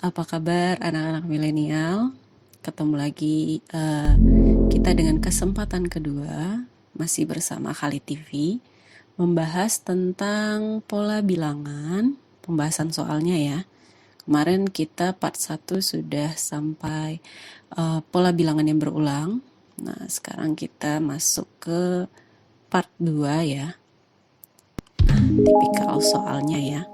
Apa kabar anak-anak milenial? Ketemu lagi kita dengan kesempatan kedua masih bersama Khalid TV membahas tentang pola bilangan, pembahasan soalnya ya. Kemarin kita part 1 sudah sampai pola bilangan yang berulang. Nah, sekarang kita masuk ke part 2 ya. Nah, tipikal soalnya ya.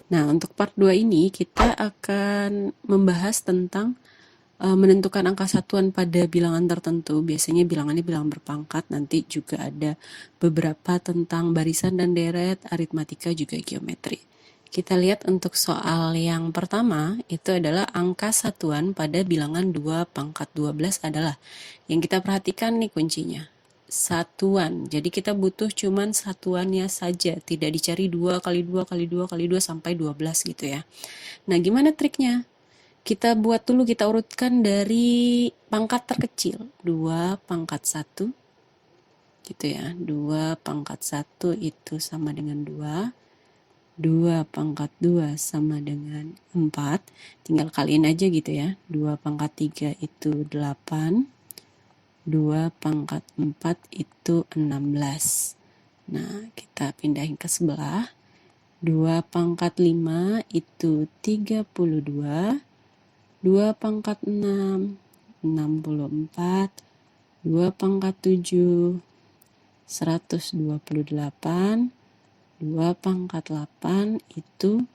Nah, untuk part 2 ini kita akan membahas tentang menentukan angka satuan pada bilangan tertentu. Biasanya bilangannya bilangan berpangkat, nanti juga ada beberapa tentang barisan dan deret, aritmatika juga geometri. Kita lihat untuk soal yang pertama, itu adalah angka satuan pada bilangan 2 pangkat 12 adalah. Yang kita perhatikan nih kuncinya. Satuan. Jadi kita butuh cuman satuannya saja, tidak dicari 2 kali 2 kali 2 kali 2 sampai 12 gitu ya. Nah, gimana triknya? Kita buat dulu, kita urutkan dari pangkat terkecil. 2 pangkat 1 gitu ya. 2 pangkat 1 itu sama dengan 2. 2 pangkat 2 sama dengan 4. Tinggal kaliin aja gitu ya. 2 pangkat 3 itu 8. 2 pangkat 4 itu 16. Nah, kita pindahin ke sebelah. 2 pangkat 5 itu 32. 2 pangkat 6, 64. 2 pangkat 7, 128. 2 pangkat 8 itu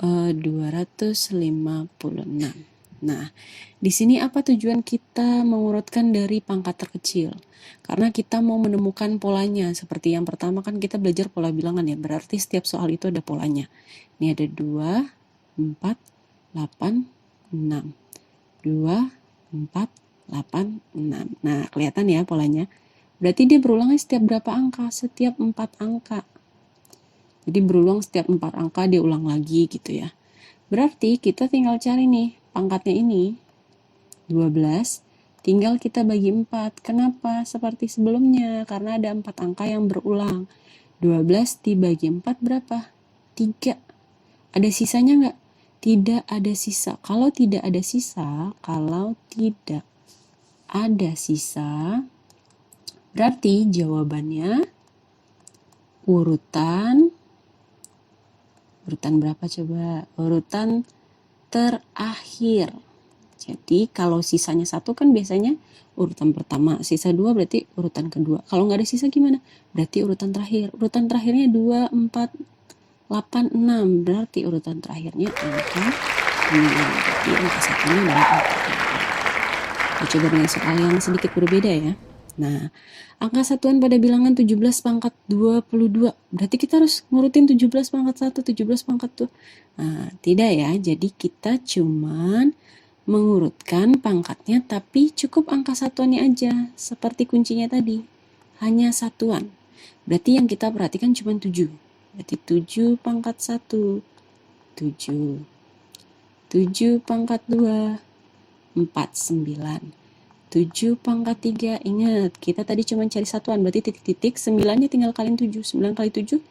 256. Nah, di sini apa tujuan kita mengurutkan dari pangkat terkecil? Karena kita mau menemukan polanya. Seperti yang pertama kan kita belajar pola bilangan ya. Berarti setiap soal itu ada polanya. Ini ada 2, 4, 8, 6. 2, 4, 8, 6. Nah, kelihatan ya polanya. Berarti dia berulangnya setiap berapa angka? Setiap 4 angka. Jadi berulang setiap 4 angka dia ulang lagi gitu ya. Berarti kita tinggal cari nih pangkatnya ini 12, tinggal kita bagi 4. Kenapa? Seperti sebelumnya, karena ada 4 angka yang berulang. 12 dibagi 4 berapa? 3. Ada sisanya nggak? Tidak ada sisa. Kalau tidak ada sisa, berarti jawabannya urutan berapa coba? Urutan terakhir. Jadi kalau sisanya 1 kan biasanya urutan pertama, sisa 2 berarti urutan kedua. Kalau nggak ada sisa gimana? Berarti urutan terakhir. Urutan terakhirnya 2, 4, 8, 6. Berarti urutan terakhirnya angka 9. Berarti angka satunya adalah angka 9. Kita coba dengan soal yang sedikit berbeda ya. Nah, angka satuan pada bilangan 17 pangkat 22. Berarti kita harus ngurutin 17 pangkat 1, 17 pangkat 2. Nah, tidak ya. Jadi kita cuman mengurutkan pangkatnya, tapi cukup angka satuannya aja. Seperti kuncinya tadi. Hanya satuan. Berarti yang kita perhatikan cuma 7. Berarti 7 pangkat 1. 7. 7 pangkat 2. 4, 9. 7 pangkat 3, ingat kita tadi cuma cari satuan, berarti titik-titik, 9-nya tinggal kaliin 7, 9 kali 7,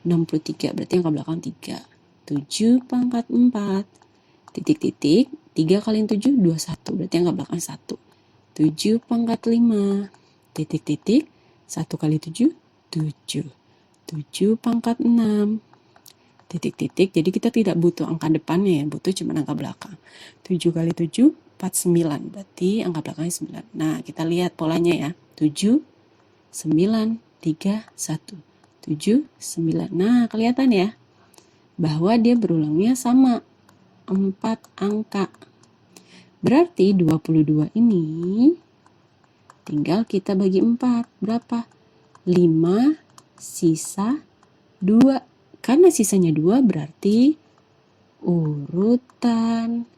63, berarti angka belakang 3. 7 pangkat 4, titik-titik, 3 kaliin 7, 21, berarti angka belakang 1. 7 pangkat 5, titik-titik, 1 kali 7, 7. 7 pangkat 6, titik-titik, jadi kita tidak butuh angka depannya ya, butuh cuma angka belakang. 7 kali 7, 49, berarti angka belakangnya 9. Nah, kita lihat polanya ya. 7, 9, 3, 1. 7, 9. Nah, kelihatan ya bahwa dia berulangnya sama 4 angka. Berarti 22 ini tinggal kita bagi 4. Berapa? 5, sisa 2. Karena sisanya 2 berarti urutan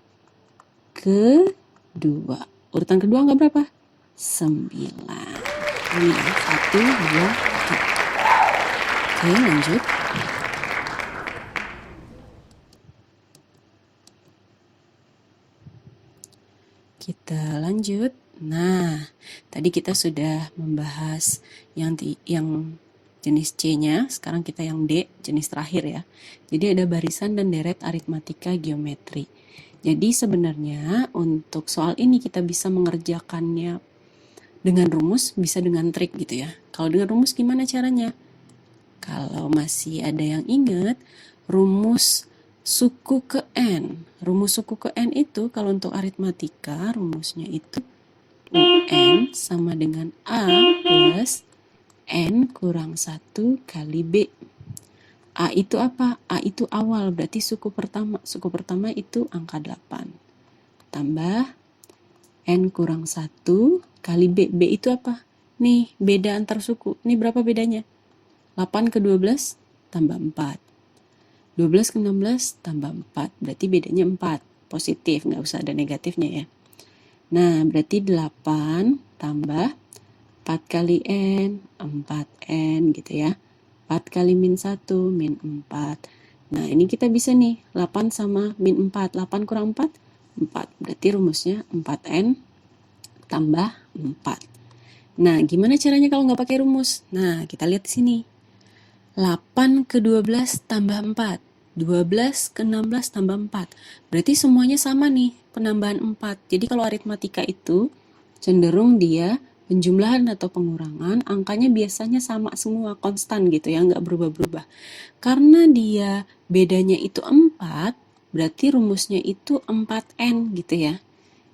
kedua. Urutan kedua angka berapa? 9. Ini 1, 2, 3. Oke, lanjut. Kita lanjut. Nah, tadi kita sudah membahas yang jenis C-nya, sekarang kita yang D, jenis terakhir ya. Jadi ada barisan dan deret aritmatika geometri. Jadi sebenarnya untuk soal ini kita bisa mengerjakannya dengan rumus, bisa dengan trik gitu ya. Kalau dengan rumus gimana caranya? Kalau masih ada yang ingat, rumus suku ke N. Rumus suku ke N itu kalau untuk aritmatika, rumusnya itu UN sama dengan A plus N kurang 1 kali B. A itu apa? A itu awal, berarti suku pertama. Suku pertama itu angka 8. Tambah N kurang 1 kali B. B itu apa? Nih, beda antar suku. Ini berapa bedanya? 8 ke 12 tambah 4. 12 ke 16 tambah 4. Berarti bedanya 4. Positif, nggak usah ada negatifnya ya. Nah, berarti 8 tambah 4 kali N, 4N gitu ya. 4 kali min 1, min 4. Nah, ini kita bisa nih, 8 sama min 4. 8 kurang 4, 4. Berarti rumusnya 4N tambah 4. Nah, gimana caranya kalau nggak pakai rumus? Nah, kita lihat di sini. 8 ke 12 tambah 4. 12 ke 16 tambah 4. Berarti semuanya sama nih, penambahan 4. Jadi kalau aritmatika itu cenderung dia penjumlahan atau pengurangan, angkanya biasanya sama semua, konstan gitu ya, nggak berubah-berubah. Karena dia bedanya itu 4, berarti rumusnya itu 4N gitu ya.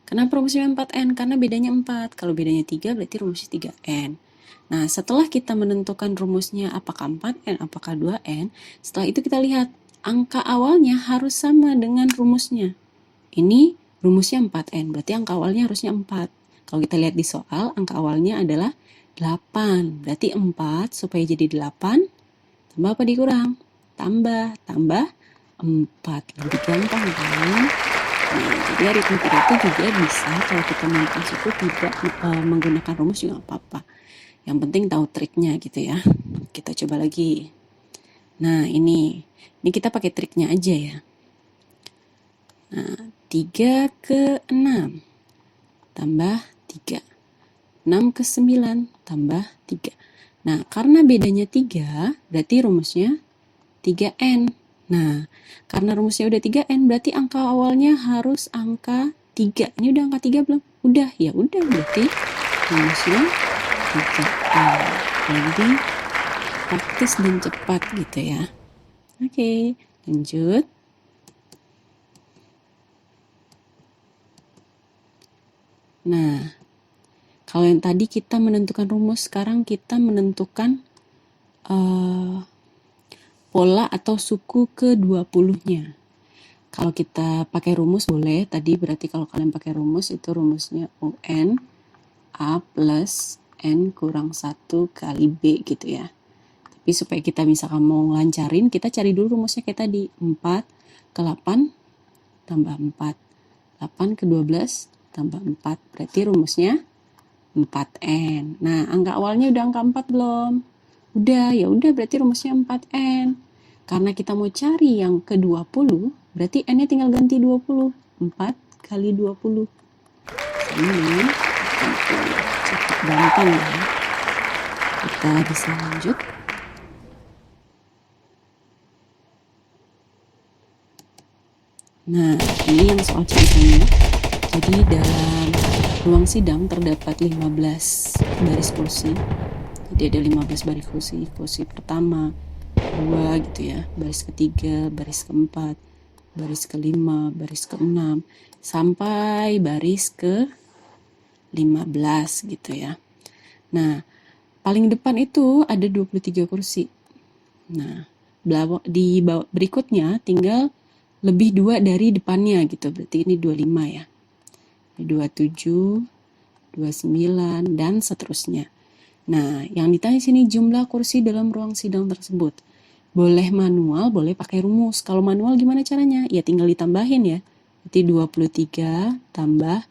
Kenapa rumusnya 4N? Karena bedanya 4. Kalau bedanya 3, berarti rumusnya 3N. Nah, setelah kita menentukan rumusnya apakah 4N, apakah 2N, setelah itu kita lihat angka awalnya harus sama dengan rumusnya. Ini rumusnya 4N, berarti angka awalnya harusnya 4. Kalau kita lihat di soal, angka awalnya adalah 8. Berarti 4 supaya jadi 8, tambah apa dikurang? Tambah 4. Lebih gampang kan? Nah, jadi aritmatika itu juga bisa kalau kita menghitung suku tidak menggunakan rumus juga nggak apa-apa. Yang penting tahu triknya gitu ya. Kita coba lagi. Nah, ini kita pakai triknya aja ya. Nah, 3 ke 6 tambah 3. 6 ke 9 tambah 3. Nah, karena bedanya 3, berarti rumusnya 3N. Nah, karena rumusnya udah 3N, berarti angka awalnya harus angka 3. Ini udah angka 3 belum? Udah, ya udah berarti rumusnya 3N. Jadi praktis dan cepat gitu ya. Oke, lanjut. Nah, kalau yang tadi kita menentukan rumus, sekarang kita menentukan pola atau suku ke-20-nya. Kalau kita pakai rumus boleh, tadi berarti kalau kalian pakai rumus itu rumusnya UN A plus N kurang 1 kali B gitu ya. Tapi supaya kita misalkan mau ngelancarin, kita cari dulu rumusnya kayak tadi. 4 ke 8 tambah 4. 8 ke 12 tambah 4. Berarti rumusnya 4N. Nah, angka awalnya udah angka 4 belum? Udah, ya udah berarti rumusnya 4N. Karena kita mau cari yang ke-20, berarti N-nya tinggal ganti 20. 4 kali 20. Sama dengan 20. Cukup gampang ya. Kita bisa lanjut. Nah, ini yang soal ceritanya. Jadi dalam ruang sidang terdapat 15 baris kursi. Jadi ada 15 baris kursi. Kursi pertama, 2 gitu ya, baris ketiga, baris keempat, baris kelima, baris keenam, sampai baris ke 15 gitu ya. Nah, paling depan itu ada 23 kursi. Nah, di berikutnya tinggal lebih 2 dari depannya gitu, berarti ini 25 ya. 27, 29, dan seterusnya. Nah, yang ditanya sini jumlah kursi dalam ruang sidang tersebut. Boleh manual, boleh pakai rumus. Kalau manual gimana caranya? Ya tinggal ditambahin ya. Berarti 23 tambah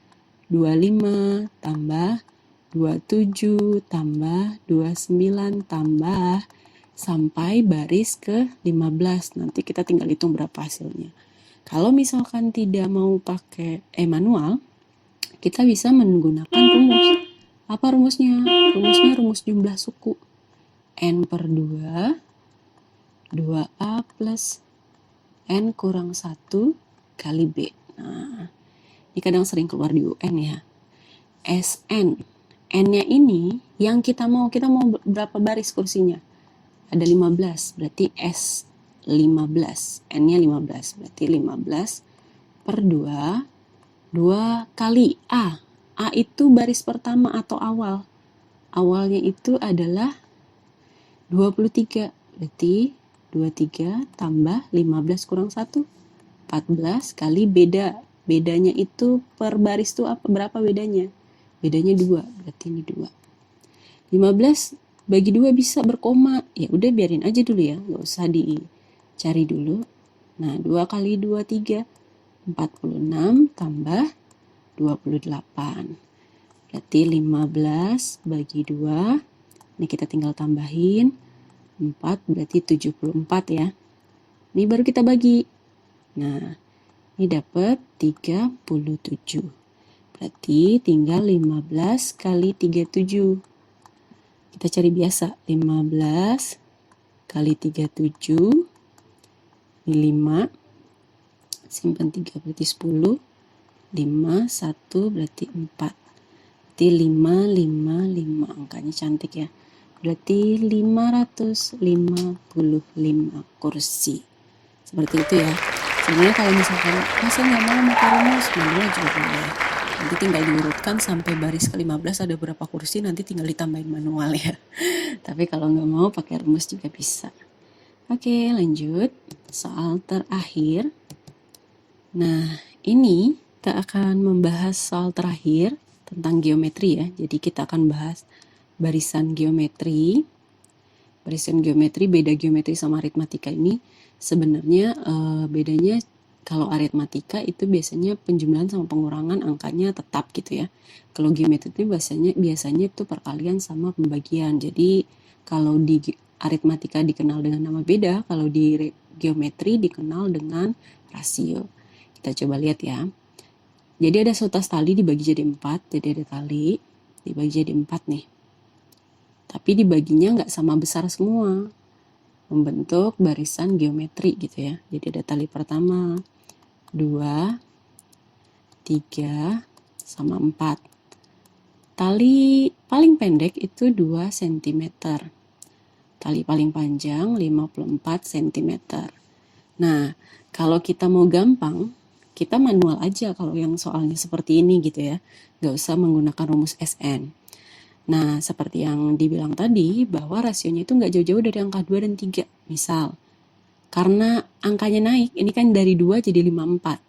25 tambah 27 tambah 29 tambah sampai baris ke 15. Nanti kita tinggal hitung berapa hasilnya. Kalau misalkan tidak mau pakai manual, kita bisa menggunakan rumus. Apa rumusnya? Rumusnya rumus jumlah suku. N per 2, 2A plus N kurang 1 kali B. Nah, ini kadang sering keluar di UN ya. SN. N-nya ini yang kita mau berapa baris kursinya? Ada 15, berarti S 15. N-nya 15, berarti 15 per 2, 2 kali A. A itu baris pertama atau awal. Awalnya itu adalah 23, berarti 23 tambah 15 kurang 1, 14 kali beda. Bedanya itu per baris tuh berapa bedanya? Bedanya 2, berarti ini 2. 15 bagi 2 bisa berkoma. Ya udah biarin aja dulu ya, nggak usah dicari dulu. Nah, 2 kali 2, 3. 46 tambah 28. Berarti 15 bagi 2. Ini kita tinggal tambahin. 4 berarti 74 ya. Ini baru kita bagi. Nah, ini dapat 37. Berarti tinggal 15 kali 37. Kita cari biasa. 15 kali 37. Ini 5. Simpan 3 berarti 10. 5, 1 berarti 4. Berarti 5, 5, 5. Angkanya cantik ya. Berarti 555 kursi. Seperti itu ya. Sebenarnya kalau misalkan saya nggak mau pakai rumus, manual juga boleh. Nanti tinggal diurutkan sampai baris ke-15 ada berapa kursi, nanti tinggal ditambahin manual ya. Tapi kalau nggak mau pakai rumus juga bisa. Oke, lanjut. Soal terakhir. Nah, ini kita akan membahas soal terakhir tentang geometri ya. Jadi kita akan bahas barisan geometri. Barisan geometri, beda geometri sama aritmatika ini sebenarnya bedanya kalau aritmatika itu biasanya penjumlahan sama pengurangan angkanya tetap gitu ya. Kalau geometri itu biasanya itu perkalian sama pembagian. Jadi kalau di aritmatika dikenal dengan nama beda, kalau di geometri dikenal dengan rasio. Kita coba lihat ya. Jadi ada seutas tali dibagi jadi 4, jadi ada tali dibagi jadi 4 nih. Tapi dibaginya nggak sama besar semua. Membentuk barisan geometri gitu ya. Jadi ada tali pertama, 2, 3, sama 4. Tali paling pendek itu 2 cm. Tali paling panjang 54 cm. Nah, kalau kita mau gampang, kita manual aja kalau yang soalnya seperti ini gitu ya. Nggak usah menggunakan rumus SN. Nah, seperti yang dibilang tadi, bahwa rasionya itu nggak jauh-jauh dari angka 2 dan 3. Misal, karena angkanya naik, ini kan dari 2 jadi 54.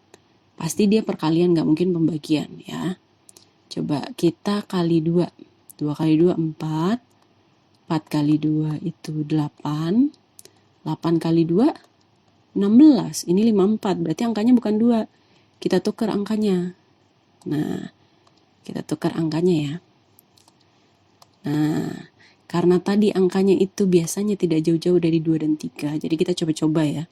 Pasti dia perkalian, nggak mungkin pembagian ya. Coba kita kali 2. 2 kali 2, 4. 4 kali 2 itu 8. 8 kali 2, 16. Ini 54, berarti angkanya bukan 2. Kita tukar angkanya. Nah, kita tukar angkanya ya. Nah, karena tadi angkanya itu biasanya tidak jauh-jauh dari 2 dan 3. Jadi kita coba-coba ya.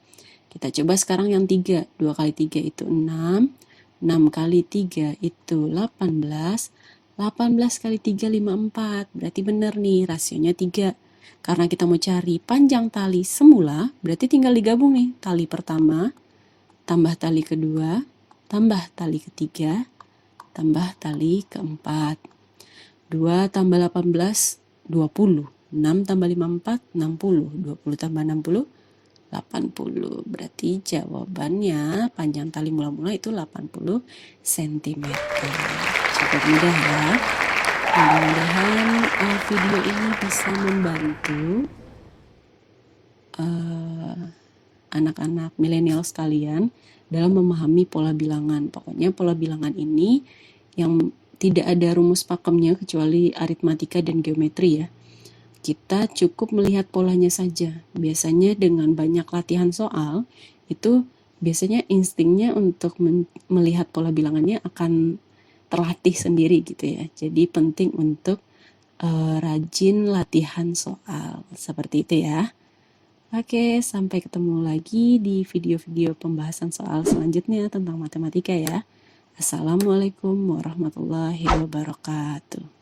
Kita coba sekarang yang 3. 2 kali 3 itu 6. 6 kali 3 itu 18. 18 kali 3, 54. Berarti benar nih, rasionya 3. Karena kita mau cari panjang tali semula, berarti tinggal digabung nih. Tali pertama, tambah tali kedua, tambah tali ketiga, tambah tali keempat. 2 tambah 18, 20. 6 tambah 54, 60. 20 tambah 60, 80. Berarti jawabannya panjang tali mula-mula itu 80 cm. Cukup mudah ya. Mudah-mudahan video ini bisa membantu anak-anak milenial sekalian dalam memahami pola bilangan. Pokoknya pola bilangan ini yang tidak ada rumus pakemnya kecuali aritmatika dan geometri ya. Kita cukup melihat polanya saja. Biasanya dengan banyak latihan soal, itu biasanya instingnya untuk melihat pola bilangannya akan terlatih sendiri gitu ya. Jadi penting untuk rajin latihan soal. Seperti itu ya. Oke, sampai ketemu lagi di video-video pembahasan soal selanjutnya tentang matematika ya. Assalamualaikum warahmatullahi wabarakatuh.